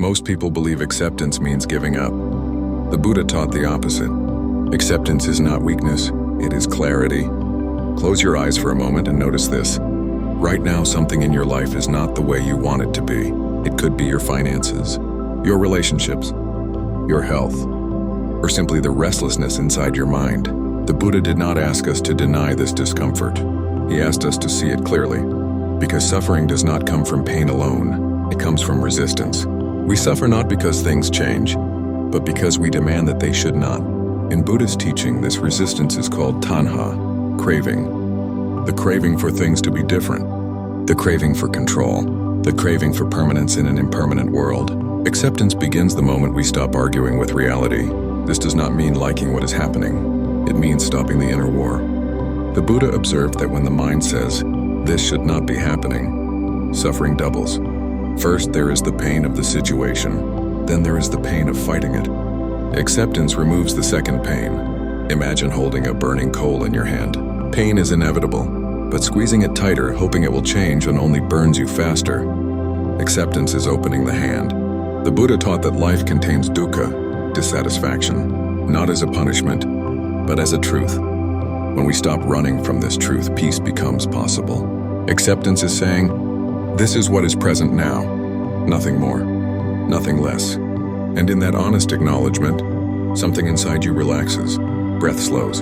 Most people believe acceptance means giving up. The Buddha taught the opposite. Acceptance is not weakness, it is clarity. Close your eyes for a moment and notice this. Right now, something in your life is not the way you want it to be. It could be your finances, your relationships, your health, or simply the restlessness inside your mind. The Buddha did not ask us to deny this discomfort. He asked us to see it clearly, because suffering does not come from pain alone. It comes from resistance. We suffer not because things change, but because we demand that they should not. In Buddhist teaching, this resistance is called tanha, craving. The craving for things to be different. The craving for control. The craving for permanence in an impermanent world. Acceptance begins the moment we stop arguing with reality. This does not mean liking what is happening. It means stopping the inner war. The Buddha observed that when the mind says, "This should not be happening," suffering doubles. First, there is the pain of the situation. Then there is the pain of fighting it. Acceptance removes the second pain. Imagine holding a burning coal in your hand. Pain is inevitable, but squeezing it tighter, hoping it will change, and only burns you faster. Acceptance is opening the hand. The Buddha taught that life contains dukkha, dissatisfaction, not as a punishment, but as a truth. When we stop running from this truth, peace becomes possible. Acceptance is saying, this is what is present now, nothing more, nothing less. And in that honest acknowledgement, something inside you relaxes, breath slows,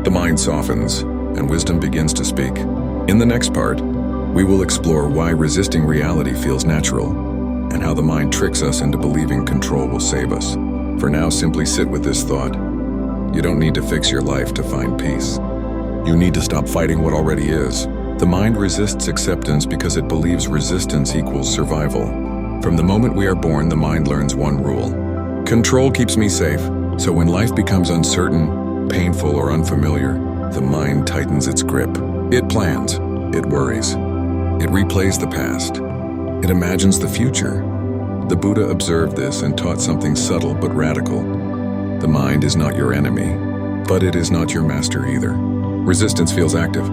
the mind softens, and wisdom begins to speak. In the next part, we will explore why resisting reality feels natural, and how the mind tricks us into believing control will save us. For now, simply sit with this thought. You don't need to fix your life to find peace. You need to stop fighting what already is. The mind resists acceptance because it believes resistance equals survival. From the moment we are born, the mind learns one rule. Control keeps me safe. So when life becomes uncertain, painful, or unfamiliar, the mind tightens its grip. It plans. It worries. It replays the past. It imagines the future. The Buddha observed this and taught something subtle but radical. The mind is not your enemy, but it is not your master either. Resistance feels active.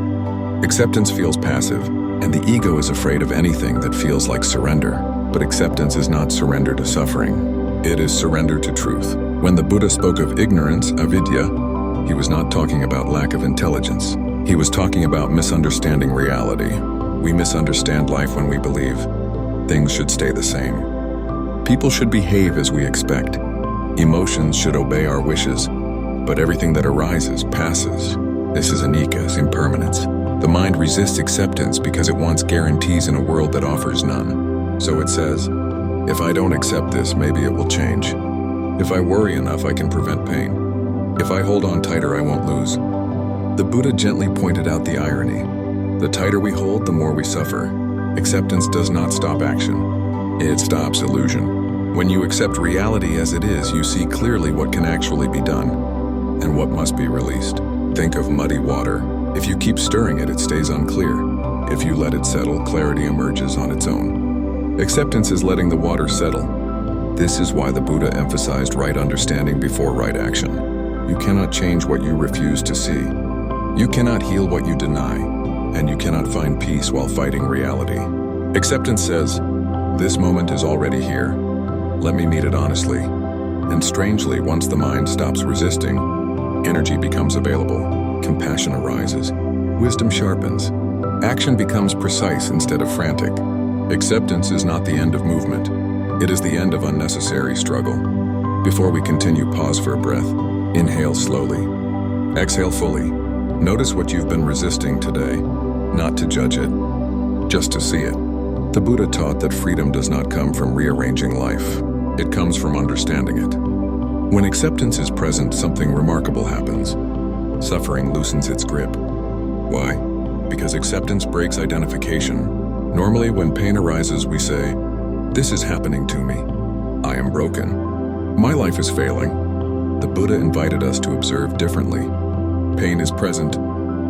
Acceptance feels passive, and the ego is afraid of anything that feels like surrender. But acceptance is not surrender to suffering. It is surrender to truth. When the Buddha spoke of ignorance, avidya, he was not talking about lack of intelligence. He was talking about misunderstanding reality. We misunderstand life when we believe things should stay the same. People should behave as we expect. Emotions should obey our wishes, but everything that arises passes. This is anicca, impermanence. The mind resists acceptance because it wants guarantees in a world that offers none. So it says, if I don't accept this, maybe it will change. If I worry enough, I can prevent pain. If I hold on tighter, I won't lose. The Buddha gently pointed out the irony. The tighter we hold, the more we suffer. Acceptance does not stop action. It stops illusion. When you accept reality as it is, you see clearly what can actually be done and what must be released. Think of muddy water. If you keep stirring it, it stays unclear. If you let it settle, clarity emerges on its own. Acceptance is letting the water settle. This is why the Buddha emphasized right understanding before right action. You cannot change what you refuse to see. You cannot heal what you deny, and you cannot find peace while fighting reality. Acceptance says, this moment is already here. Let me meet it honestly. And strangely, once the mind stops resisting, energy becomes available. Compassion arises. Wisdom sharpens. Action becomes precise instead of frantic. Acceptance is not the end of movement. It is the end of unnecessary struggle. Before we continue, pause for a breath. Inhale slowly. Exhale fully. Notice what you've been resisting today, not to judge it, just to see it. The Buddha taught that freedom does not come from rearranging life. It comes from understanding it. When acceptance is present, something remarkable happens. Suffering loosens its grip. Why? Because acceptance breaks identification. Normally, when pain arises, we say, this is happening to me. I am broken. My life is failing. The Buddha invited us to observe differently. Pain is present.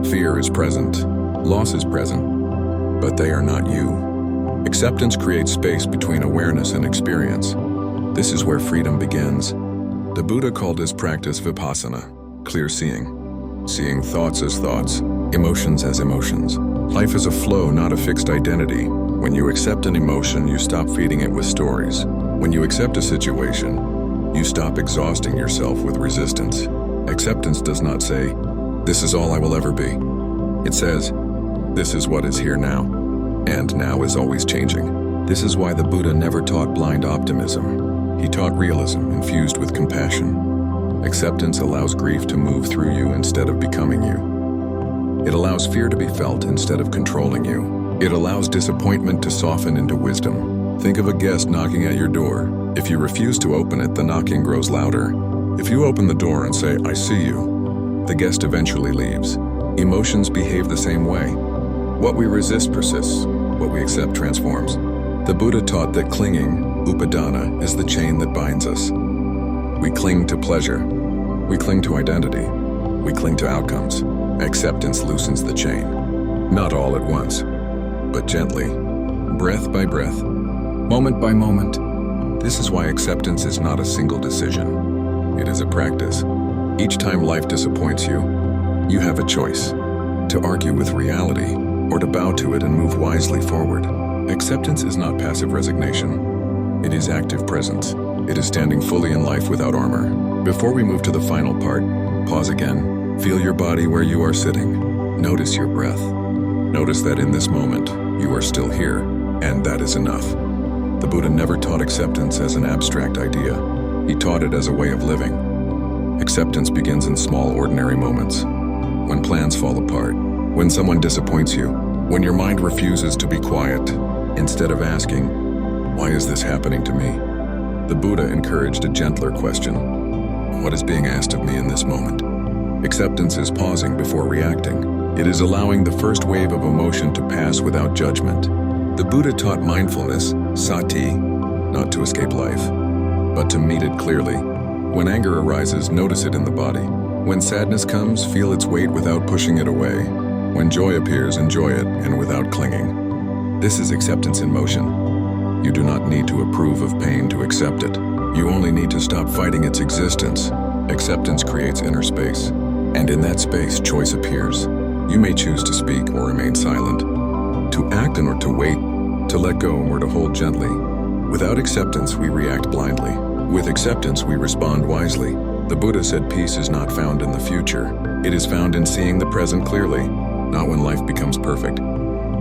Fear is present. Loss is present. But they are not you. Acceptance creates space between awareness and experience. This is where freedom begins. The Buddha called his practice vipassana, clear seeing. Seeing thoughts as thoughts, emotions as emotions. Life is a flow, not a fixed identity. When you accept an emotion, you stop feeding it with stories. When you accept a situation, you stop exhausting yourself with resistance. Acceptance does not say, "This is all I will ever be." It says, "This is what is here now, and now is always changing." This is why the Buddha never taught blind optimism. He taught realism infused with compassion. Acceptance allows grief to move through you instead of becoming you. It allows fear to be felt instead of controlling you. It allows disappointment to soften into wisdom. Think of a guest knocking at your door. If you refuse to open it, the knocking grows louder. If you open the door and say, "I see you," the guest eventually leaves. Emotions behave the same way. What we resist persists. What we accept transforms. The Buddha taught that clinging, upadana, is the chain that binds us. We cling to pleasure. We cling to identity. We cling to outcomes. Acceptance loosens the chain. Not all at once, but gently, breath by breath, moment by moment. This is why acceptance is not a single decision. It is a practice. Each time life disappoints you, you have a choice: to argue with reality or to bow to it and move wisely forward. Acceptance is not passive resignation. It is active presence. It is standing fully in life without armor. Before we move to the final part, pause again. Feel your body where you are sitting. Notice your breath. Notice that in this moment, you are still here, and that is enough. The Buddha never taught acceptance as an abstract idea. He taught it as a way of living. Acceptance begins in small, ordinary moments. When plans fall apart, when someone disappoints you, when your mind refuses to be quiet, instead of asking, "Why is this happening to me?" The Buddha encouraged a gentler question. What is being asked of me in this moment? Acceptance is pausing before reacting. It is allowing the first wave of emotion to pass without judgment. The Buddha taught mindfulness, sati, not to escape life, but to meet it clearly. When anger arises, notice it in the body. When sadness comes, feel its weight without pushing it away. When joy appears, enjoy it, and without clinging. This is acceptance in motion. You do not need to approve of pain to accept it. You only need to stop fighting its existence. Acceptance creates inner space, and in that space, choice appears. You may choose to speak or remain silent, to act or to wait, to let go or to hold gently. Without acceptance, we react blindly. With acceptance, we respond wisely. The Buddha said peace is not found in the future. It is found in seeing the present clearly, not when life becomes perfect,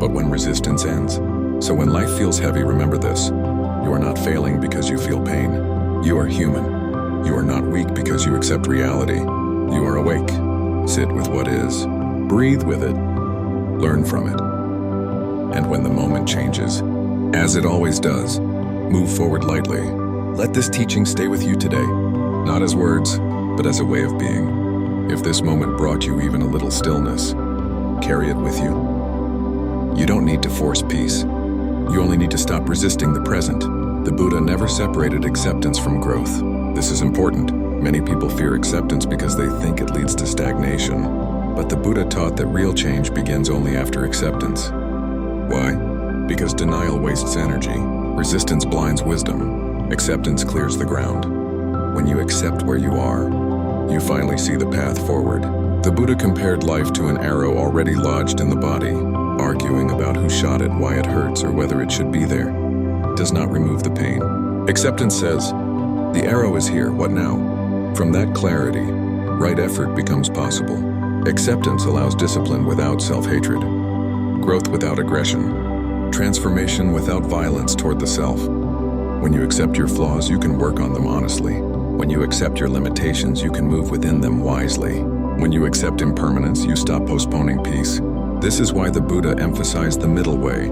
but when resistance ends. So when life feels heavy, remember this: you are not failing because you feel pain. You are human. You are not weak because you accept reality. You are awake. Sit with what is. Breathe with it. Learn from it. And when the moment changes, as it always does, move forward lightly. Let this teaching stay with you today, not as words, but as a way of being. If this moment brought you even a little stillness, carry it with you. You don't need to force peace. You only need to stop resisting the present. The Buddha never separated acceptance from growth. This is important. Many people fear acceptance because they think it leads to stagnation. But the Buddha taught that real change begins only after acceptance. Why? Because denial wastes energy. Resistance blinds wisdom. Acceptance clears the ground. When you accept where you are, you finally see the path forward. The Buddha compared life to an arrow already lodged in the body. Arguing about who shot it, why it hurts, or whether it should be there does not remove the pain. Acceptance says, the arrow is here, what now? From that clarity, right effort becomes possible. Acceptance allows discipline without self-hatred, growth without aggression, transformation without violence toward the self. When you accept your flaws, you can work on them honestly. When you accept your limitations, you can move within them wisely. When you accept impermanence, you stop postponing peace. This is why the Buddha emphasized the middle way,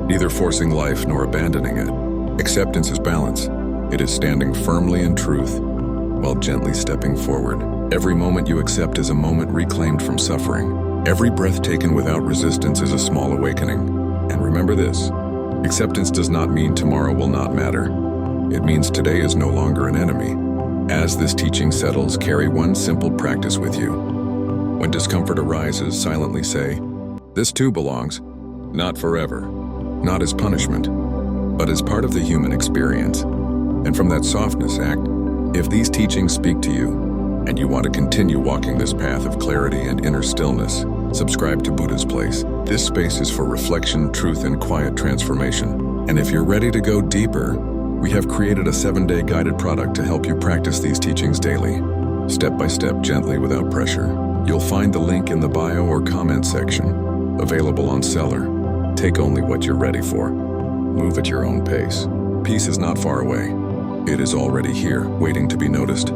neither forcing life nor abandoning it. Acceptance is balance. It is standing firmly in truth while gently stepping forward. Every moment you accept is a moment reclaimed from suffering. Every breath taken without resistance is a small awakening. And remember this, acceptance does not mean tomorrow will not matter. It means today is no longer an enemy. As this teaching settles, carry one simple practice with you. When discomfort arises, silently say, this too belongs, not forever, not as punishment, but as part of the human experience. And from that softness act, if these teachings speak to you, and you want to continue walking this path of clarity and inner stillness, subscribe to Buddha's Place. This space is for reflection, truth, and quiet transformation. And if you're ready to go deeper, We have created a 7-day guided product to help you practice these teachings daily, step by step, gently, without pressure. You'll find the link in the bio or comment section, available on Seller. Take only what you're ready for. Move at your own pace. Peace is not far away. It is already here, waiting to be noticed.